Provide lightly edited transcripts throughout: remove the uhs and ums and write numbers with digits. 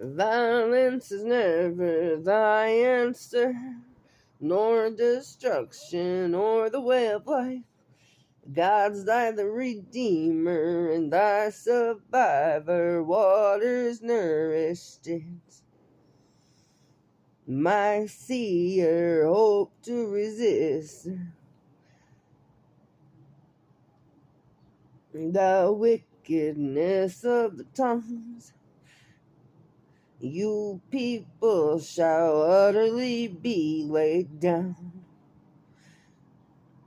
Violence is never thy answer, nor destruction or the way of life. God's thy the Redeemer and thy survivor, waters nourished it. My seer, hope to resist the wickedness of the tongues. You people shall utterly be laid down.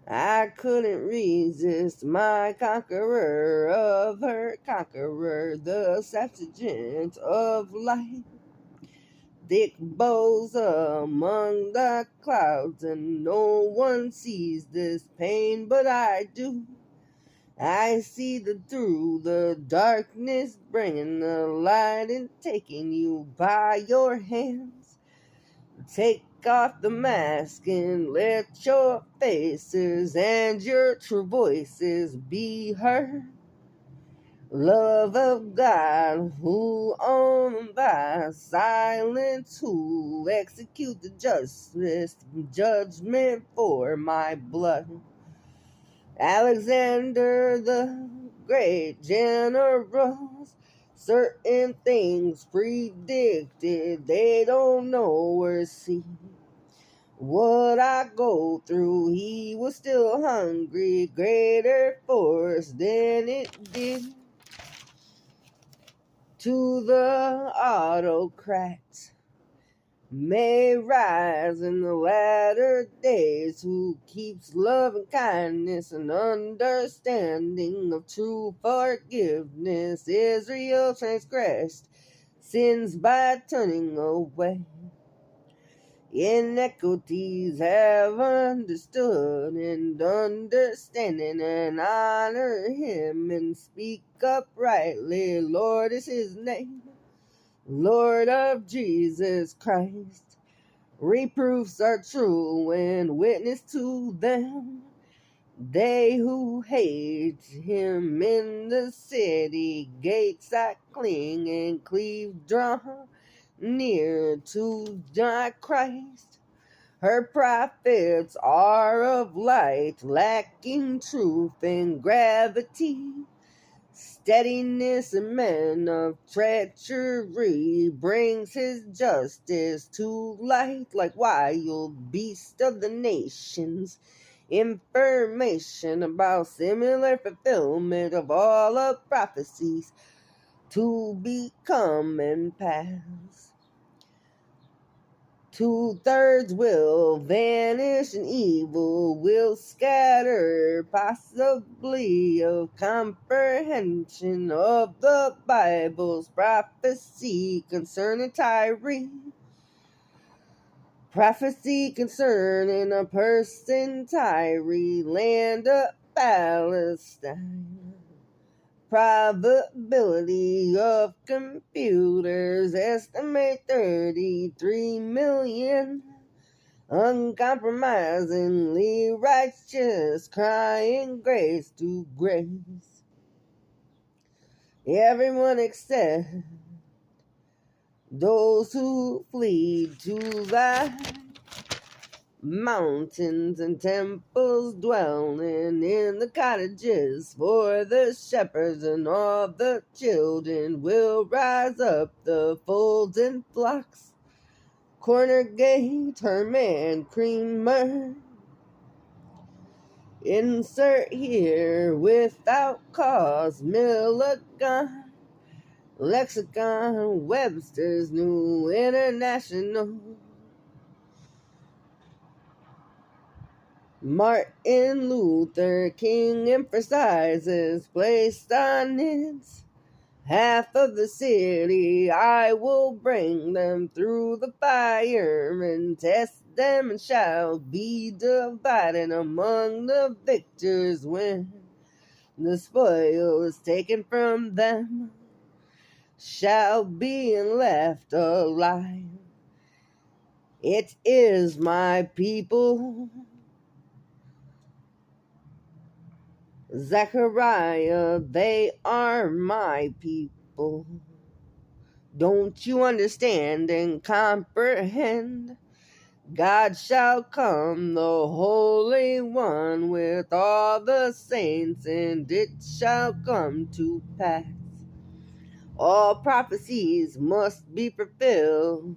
I couldn't resist my conqueror of her conqueror, the Septuagint of light. Thick bows among the clouds, and no one sees this pain, but I do. I see through the darkness, bringing the light and taking you by your hands. Take off the mask and let your faces and your true voices be heard. Love of God, who on thy silence, who execute the justice, judgment for my blood. Alexander the Great generals, certain things predicted, they don't know or see. What I go through, he was still hungry, greater force than it did. To the autocrats may rise in the latter days, who keeps love and kindness and understanding of true forgiveness. Israel transgressed sins by turning away. Inequities have understood and understanding, and honor him and speak uprightly. Lord is his name, Lord of Jesus Christ. Reproofs are true and witness to them. They who hate him in the city gates, I cling and cleave, draw near to thy Christ. Her prophets are of light, lacking truth and gravity. Steadiness and men of treachery brings his justice to light, like wild beasts of the nations. Information about similar fulfillment of all of prophecies to become and pass. 2/3 will vanish and evil will scatter, possibly of comprehension of the Bible's prophecy concerning Tyre. Prophecy concerning a person, Tyre, land of Palestine. Probability of computers estimate 33 million. Uncompromisingly righteous, crying grace to grace. Everyone except those who flee to thy mountains and temples, dwelling in the cottages, for the shepherds and all the children will rise up, the folds and flocks, corner gate, Herman creamer. Insert here without cause, Milligan, Lexicon, Webster's New International. Martin Luther King emphasizes, placed on its half of the city, I will bring them through the fire and test them, and shall be divided among the victors when the spoil is taken from them, shall be left alive. It is my people. Zechariah, they are my people. Don't you understand and comprehend? God shall come, the Holy One, with all the saints, and it shall come to pass. All prophecies must be fulfilled.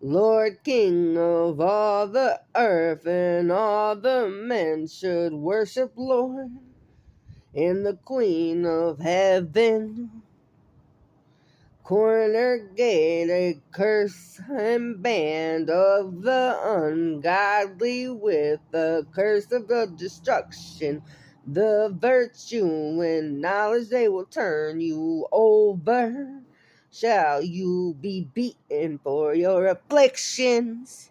Lord King of all the earth, and all the men should worship Lord, and the Queen of heaven. Corner gate, a curse and band of the ungodly, with the curse of the destruction, the virtue and knowledge they will turn you over. Shall you be beaten for your afflictions?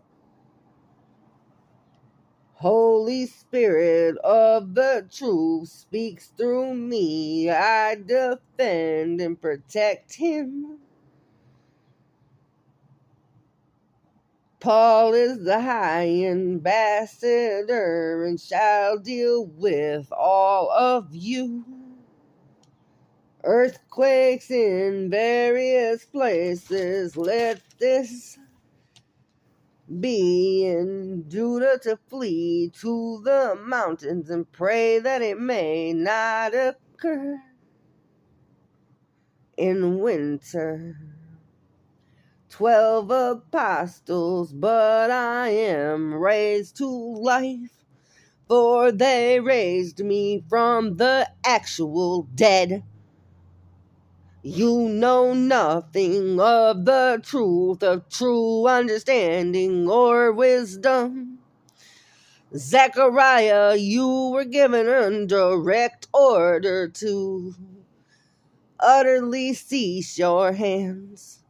Holy Spirit of the truth speaks through me. I defend and protect him. Paul is the high ambassador and shall deal with all of you. Earthquakes in various places, let this be in Judah to flee to the mountains and pray that it may not occur in winter. 12 apostles, but I am raised to life, for they raised me from the actual dead. You know nothing of the truth, of true understanding or wisdom. Zechariah, you were given a direct order to utterly cease your hands,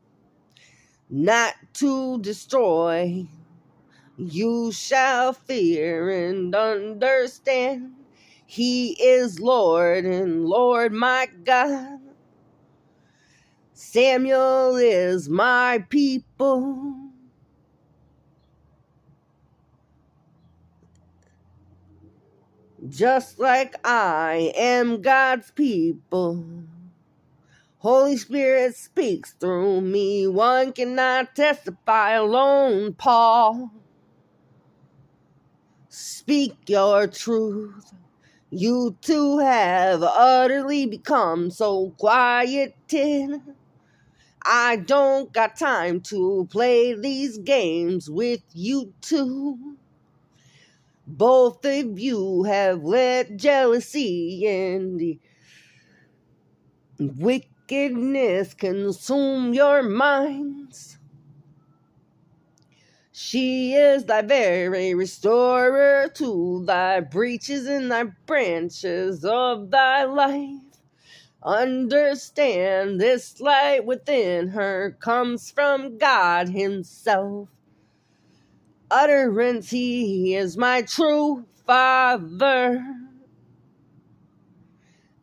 not to destroy. You shall fear and understand. He is Lord and Lord my God. Samuel is my people. Just like I am God's people. Holy Spirit speaks through me. One cannot testify alone, Paul. Speak your truth. You two have utterly become so quieted. I don't got time to play these games with you two. Both of you have let jealousy and wickedness consume your minds. She is thy very restorer to thy breaches and thy branches of thy life. Understand this light within her comes from God himself. Utterance, he is my true Father.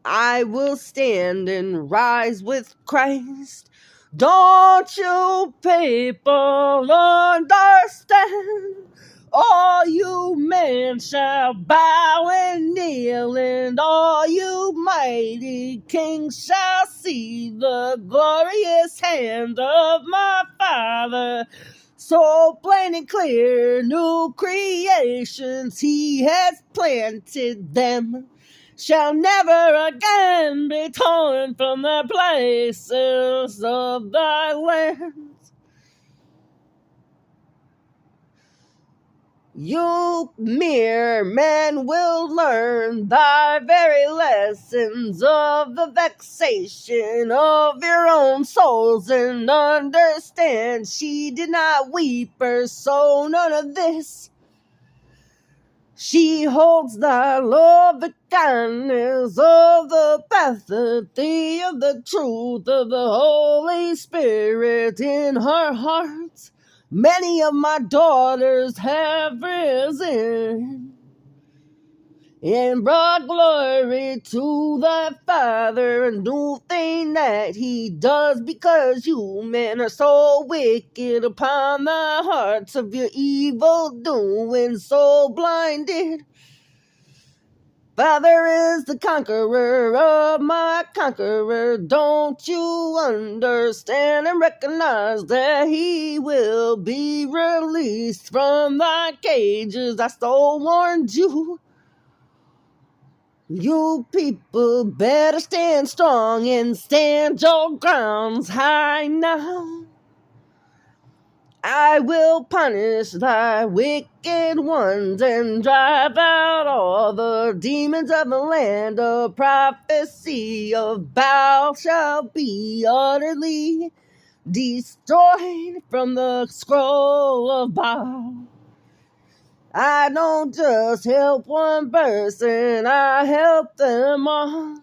I will stand and rise with Christ. Don't you people understand? All you men shall bow and kneel, and all you mighty kings shall see the glorious hand of my Father. So plain and clear, new creations he has planted them shall never again be torn from the places of thy land. You mere men will learn thy very lessons of the vexation of your own souls, and understand she did not weep or sow none of this. She holds the love, the kindness of the pathology of the truth of the Holy Spirit in her heart. Many of my daughters have risen and brought glory to thy Father, a new thing that he does, because you men are so wicked upon the hearts of your evil doing, so blinded. Father is the conqueror of my conqueror. Don't you understand and recognize that he will be released from thy cages? I so warned you. You people better stand strong and stand your grounds high now. I will punish thy wicked ones and drive out all the demons of the land. The prophecy of Baal shall be utterly destroyed from the scroll of Baal. I don't just help one person, I help them all.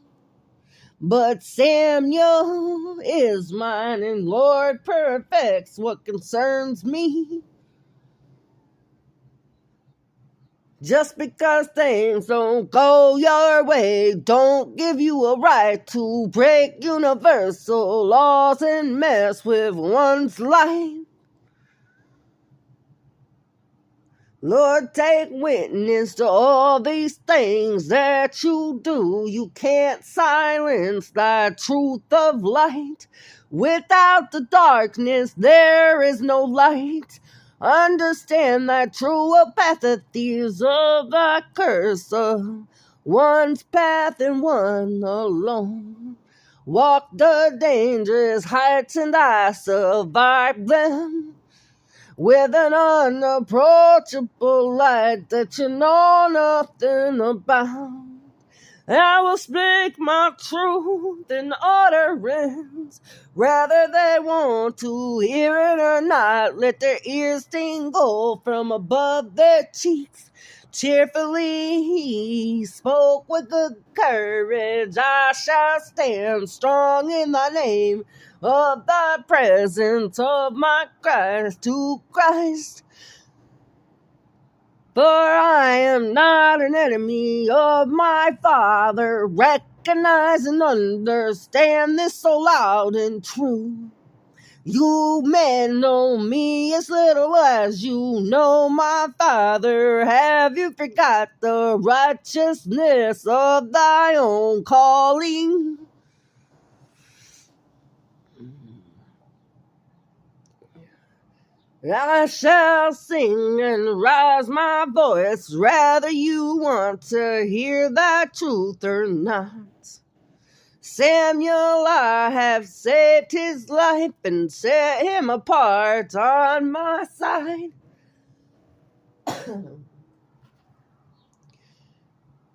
But Samuel is mine, and Lord perfects what concerns me. Just because things don't go your way, don't give you a right to break universal laws and mess with one's life. Lord, take witness to all these things that you do. You can't silence thy truth of light. Without the darkness, there is no light. Understand thy true apathies of thy curse of one's path and one alone. Walk the dangerous heights and I survive them. With an unapproachable light that you know nothing about. I will speak my truth in utterance, whether they want to hear it or not. Let their ears tingle from above their cheeks. Cheerfully he spoke with good courage. I shall stand strong in thy name, of thy presence of my Christ to Christ. For I am not an enemy of my Father. Recognize and understand this so loud and true. You men know me as little as you know my Father. Have you forgot the righteousness of thy own calling? I shall sing and raise my voice, whether you want to hear that truth or not. Samuel, I have saved his life and set him apart on my side.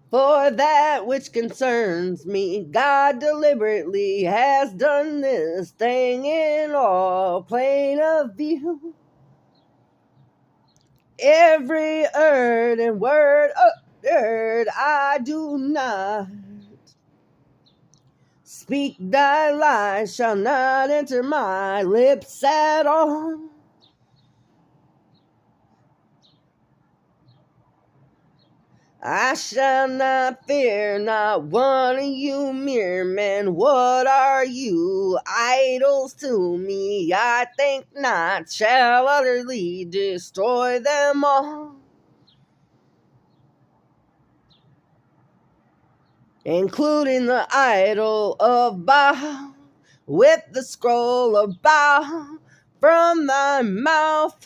For that which concerns me, God deliberately has done this thing in all plain of view. Every word uttered, I do not speak. Thy lies shall not enter my lips at all. I shall not fear, not one of you mere men. What are you, idols to me? I think not, shall utterly destroy them all. Including the idol of Baal, with the scroll of Baal from thy mouth,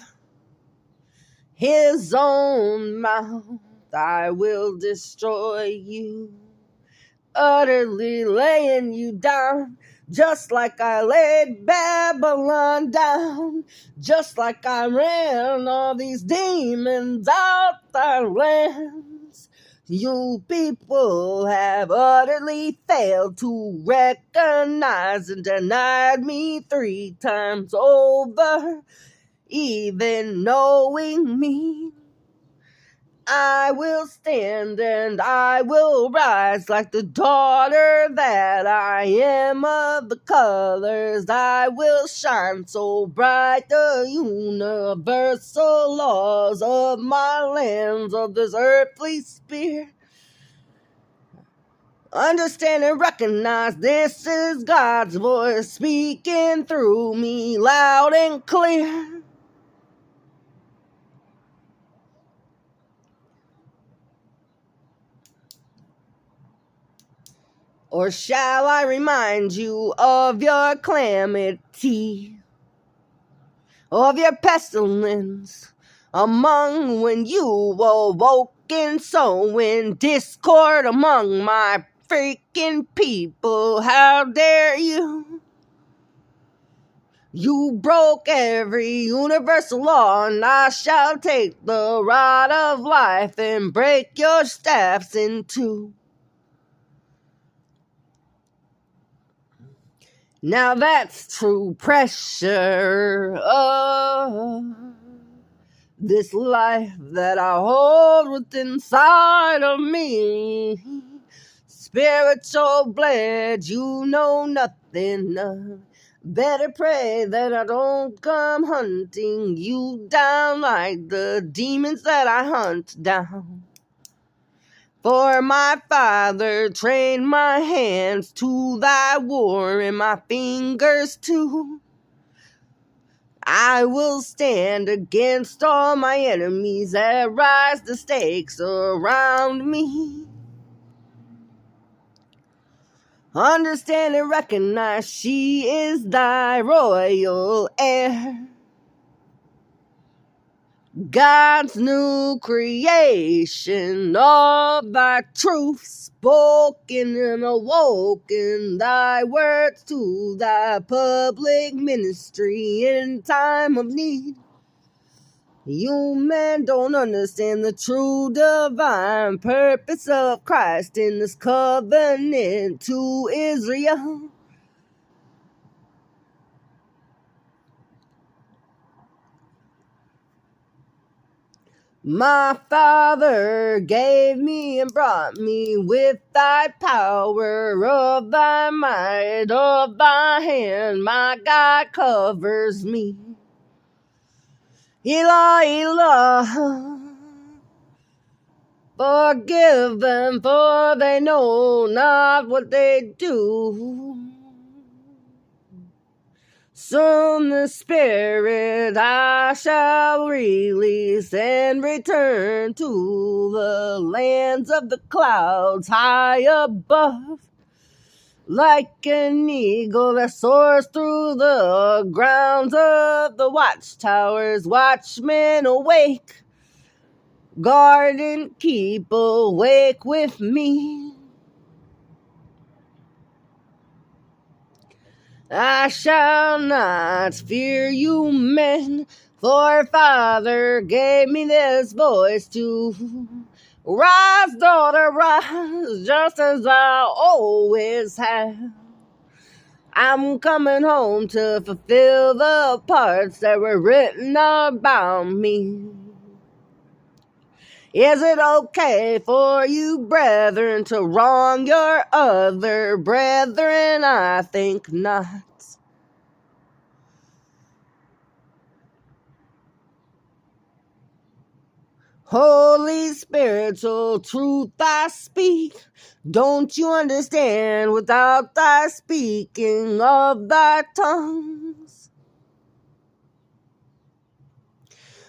his own mouth. I will destroy you, utterly laying you down, just like I laid Babylon down, just like I ran all these demons out thy lands. You people have utterly failed to recognize and denied me 3 times over, even knowing me. I will stand and I will rise like the daughter that I am of the colors. I will shine so bright the universal laws of my lands of this earthly sphere. Understand and recognize this is God's voice speaking through me loud and clear. Or shall I remind you of your calamity, of your pestilence among when you awoke and sowing discord among my freaking people? How dare you? You broke every universal law, and I shall take the rod of life and break your staffs in two. Now that's true pressure of this life that I hold within inside of me. Spiritual bled, you know nothing of. Better pray that I don't come hunting you down like the demons that I hunt down. For my father trained my hands to thy war and my fingers too. I will stand against all my enemies that rise the stakes around me. Understand and recognize she is thy royal heir. God's new creation, all thy truth spoken and awoken, thy words to thy public ministry in time of need. You men don't understand the true divine purpose of Christ in this covenant to Israel. My Father gave me and brought me with thy power of thy might, of thy hand. My God covers me. Elah, Elah, forgive them, for they know not what they do. Soon the Spirit I shall release and return to the lands of the clouds high above. Like an eagle that soars through the grounds of the watchtowers, watchmen awake, guard and keep awake with me. I shall not fear you men, for Father gave me this voice to rise, daughter, rise, just as I always have. I'm coming home to fulfill the parts that were written about me. Is it okay for you brethren to wrong your other brethren? I think not. Holy spiritual truth I speak. Don't you understand without thy speaking of thy tongues?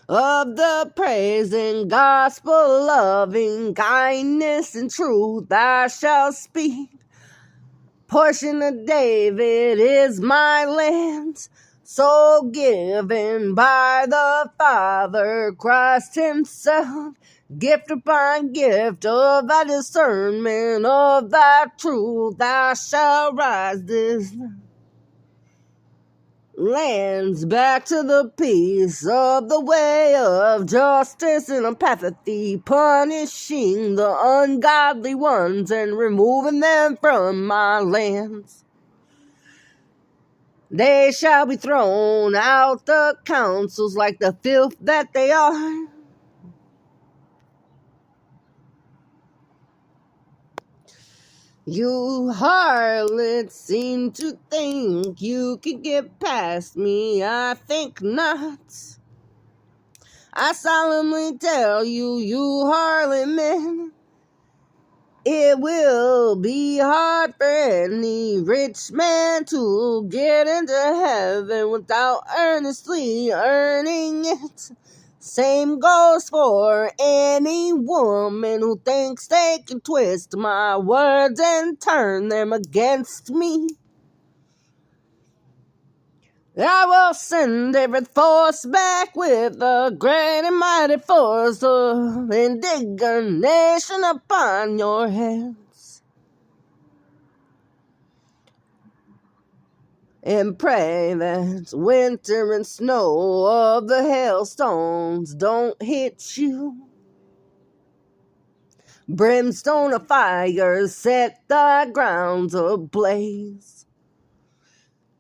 Of the praise and gospel, loving kindness and truth I shall speak. Portion of David is my land, so given by the Father Christ himself. Gift upon gift of thy discernment of thy truth, I shall rise this lands back to the peace of the way of justice and apathy, punishing the ungodly ones and removing them from my lands. They shall be thrown out the councils like the filth that they are. You harlots seem to think you can get past me. I think not. I solemnly tell you, you harlot men, it will be hard for any rich man to get into heaven without earnestly earning it. Same goes for any woman who thinks they can twist my words and turn them against me. I will send every force back with a great and mighty force of indignation upon your heads. And pray that winter and snow of the hailstones don't hit you. Brimstone of fire set the grounds ablaze.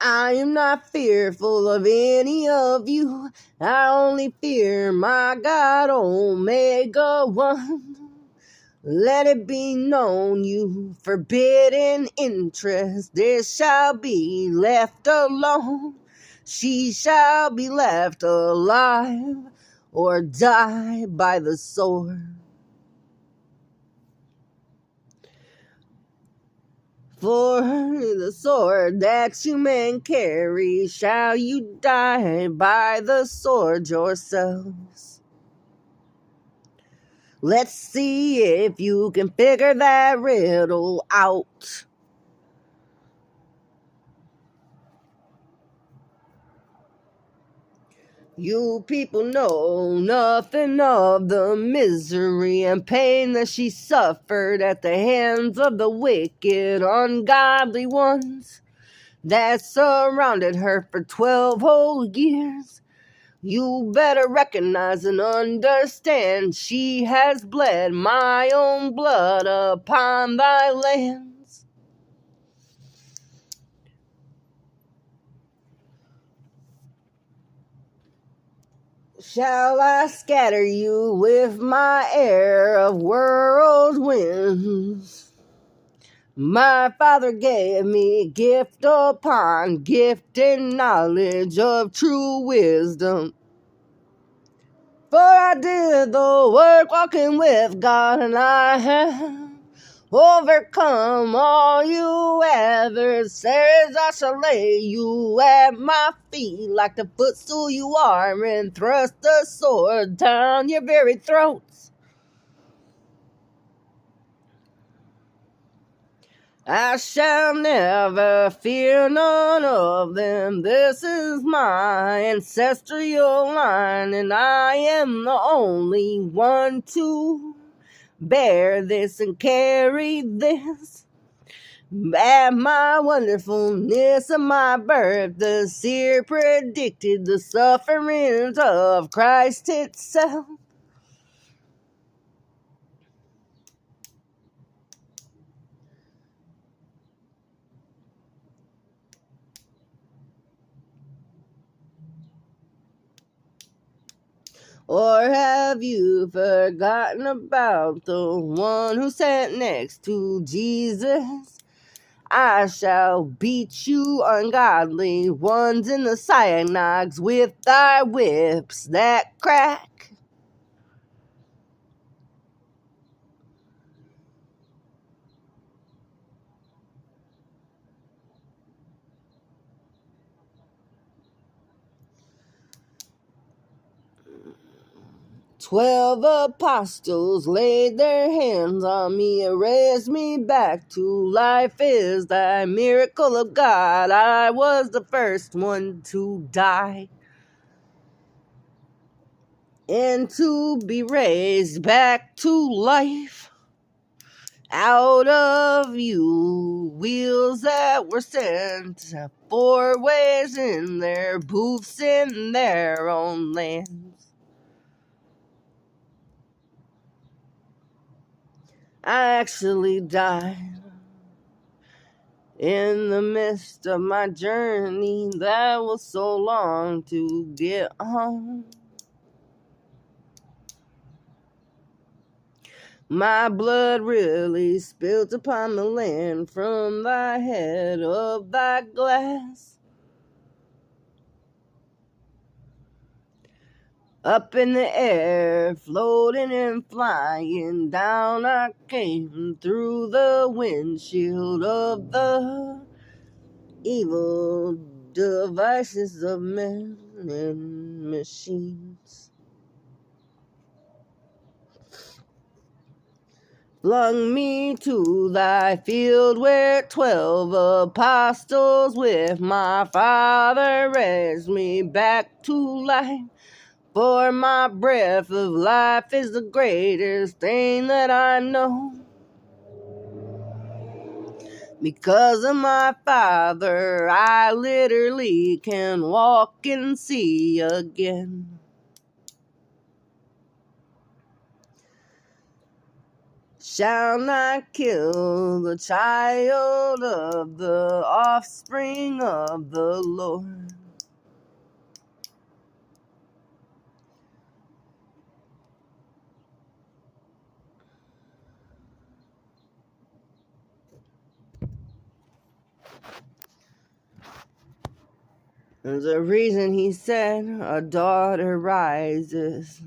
I am not fearful of any of you. I only fear my God, Omega One. Let it be known, you forbidden interest, this shall be left alone. She shall be left alive or die by the sword. For the sword that you men carry, shall you die by the sword yourselves. Let's see if you can figure that riddle out. You people know nothing of the misery and pain that she suffered at the hands of the wicked, ungodly ones that surrounded her for 12 whole years. You better recognize and understand she has bled my own blood upon thy lands. Shall I scatter you with my air of whirlwinds? My Father gave me gift upon gift and knowledge of true wisdom. For I did the work walking with God, and I have overcome all you adversaries. I shall lay you at my feet like the footstool you are, and thrust the sword down your very throats. I shall never fear none of them. This is my ancestral line, and I am the only one to bear this and carry this. At my wonderfulness of my birth, the seer predicted the sufferings of Christ itself. Or have you forgotten about the one who sat next to Jesus? I shall beat you ungodly ones in the synagogues with thy whips that crack. 12 apostles laid their hands on me and raised me back to life. Is thy miracle of God? I was the first one to die and to be raised back to life out of you. Wheels that were sent 4 ways in their booths in their own lands. I actually died in the midst of my journey that was so long to get home. My blood really spilled upon the land from thy head of thy glass. Up in the air, floating and flying down, I came through the windshield of the evil devices of men and machines. Flung me to thy field where 12 apostles with my Father raised me back to life. For my breath of life is the greatest thing that I know. Because of my Father, I literally can walk and see again. Shall not kill the child of the offspring of the Lord. There's a reason he said, a daughter rises.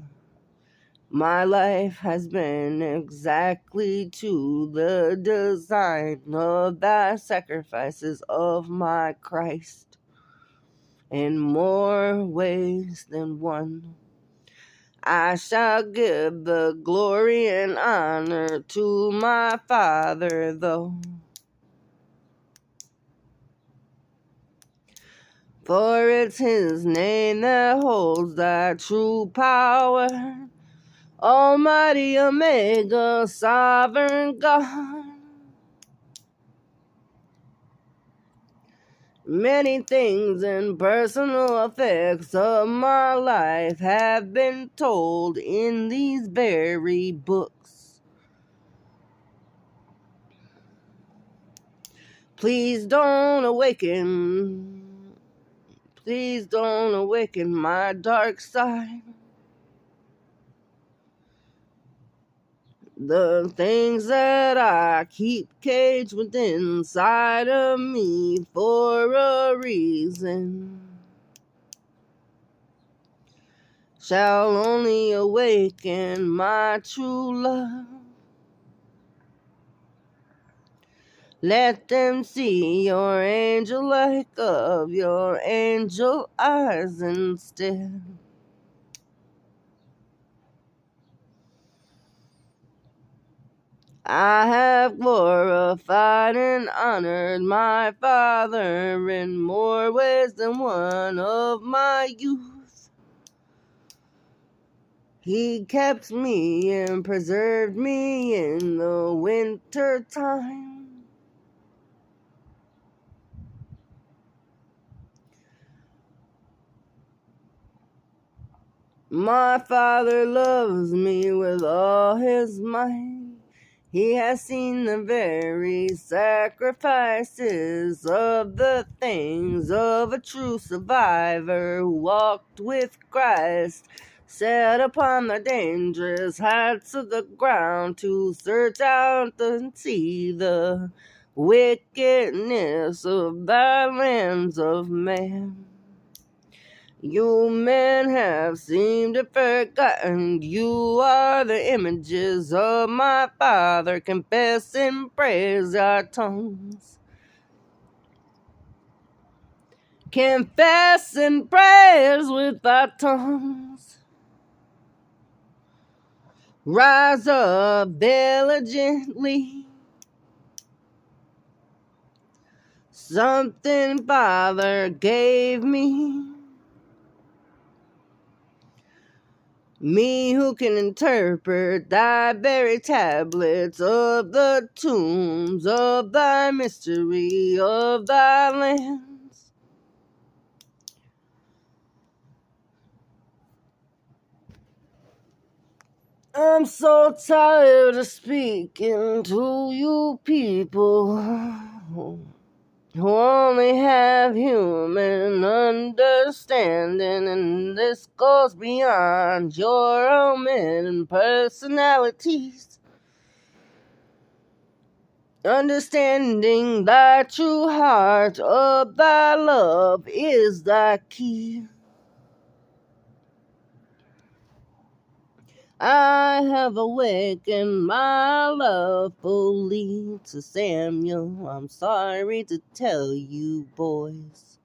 My life has been exactly to the design of thy sacrifices of my Christ, in more ways than one. I shall give the glory and honor to my Father, though. For it's his name that holds thy true power, Almighty Omega, Sovereign God. Many things and personal effects of my life have been told in these very books. Please don't awaken my dark side. The things that I keep caged within inside of me for a reason shall only awaken my true love. Let them see your angel light of your angel eyes instead. I have glorified and honored my Father in more ways than one of my youth. He kept me and preserved me in the winter time. My Father loves me with all his might. He has seen the very sacrifices of the things of a true survivor who walked with Christ, set upon the dangerous heights of the ground to search out and see the wickedness of thy lands of man. You men have seemed to forgotten you are the images of my Father. Confess and praise our tongues. Confess and praise with our tongues. Rise up diligently. Something Father gave me. Me who can interpret thy very tablets of the tombs of thy mystery of thy lands. I'm so tired of speaking to you people who only have human understanding, and this goes beyond your own personalities. Understanding thy true heart of thy love is thy key. I have awakened my love fully to Samuel. I'm sorry to tell you, boys.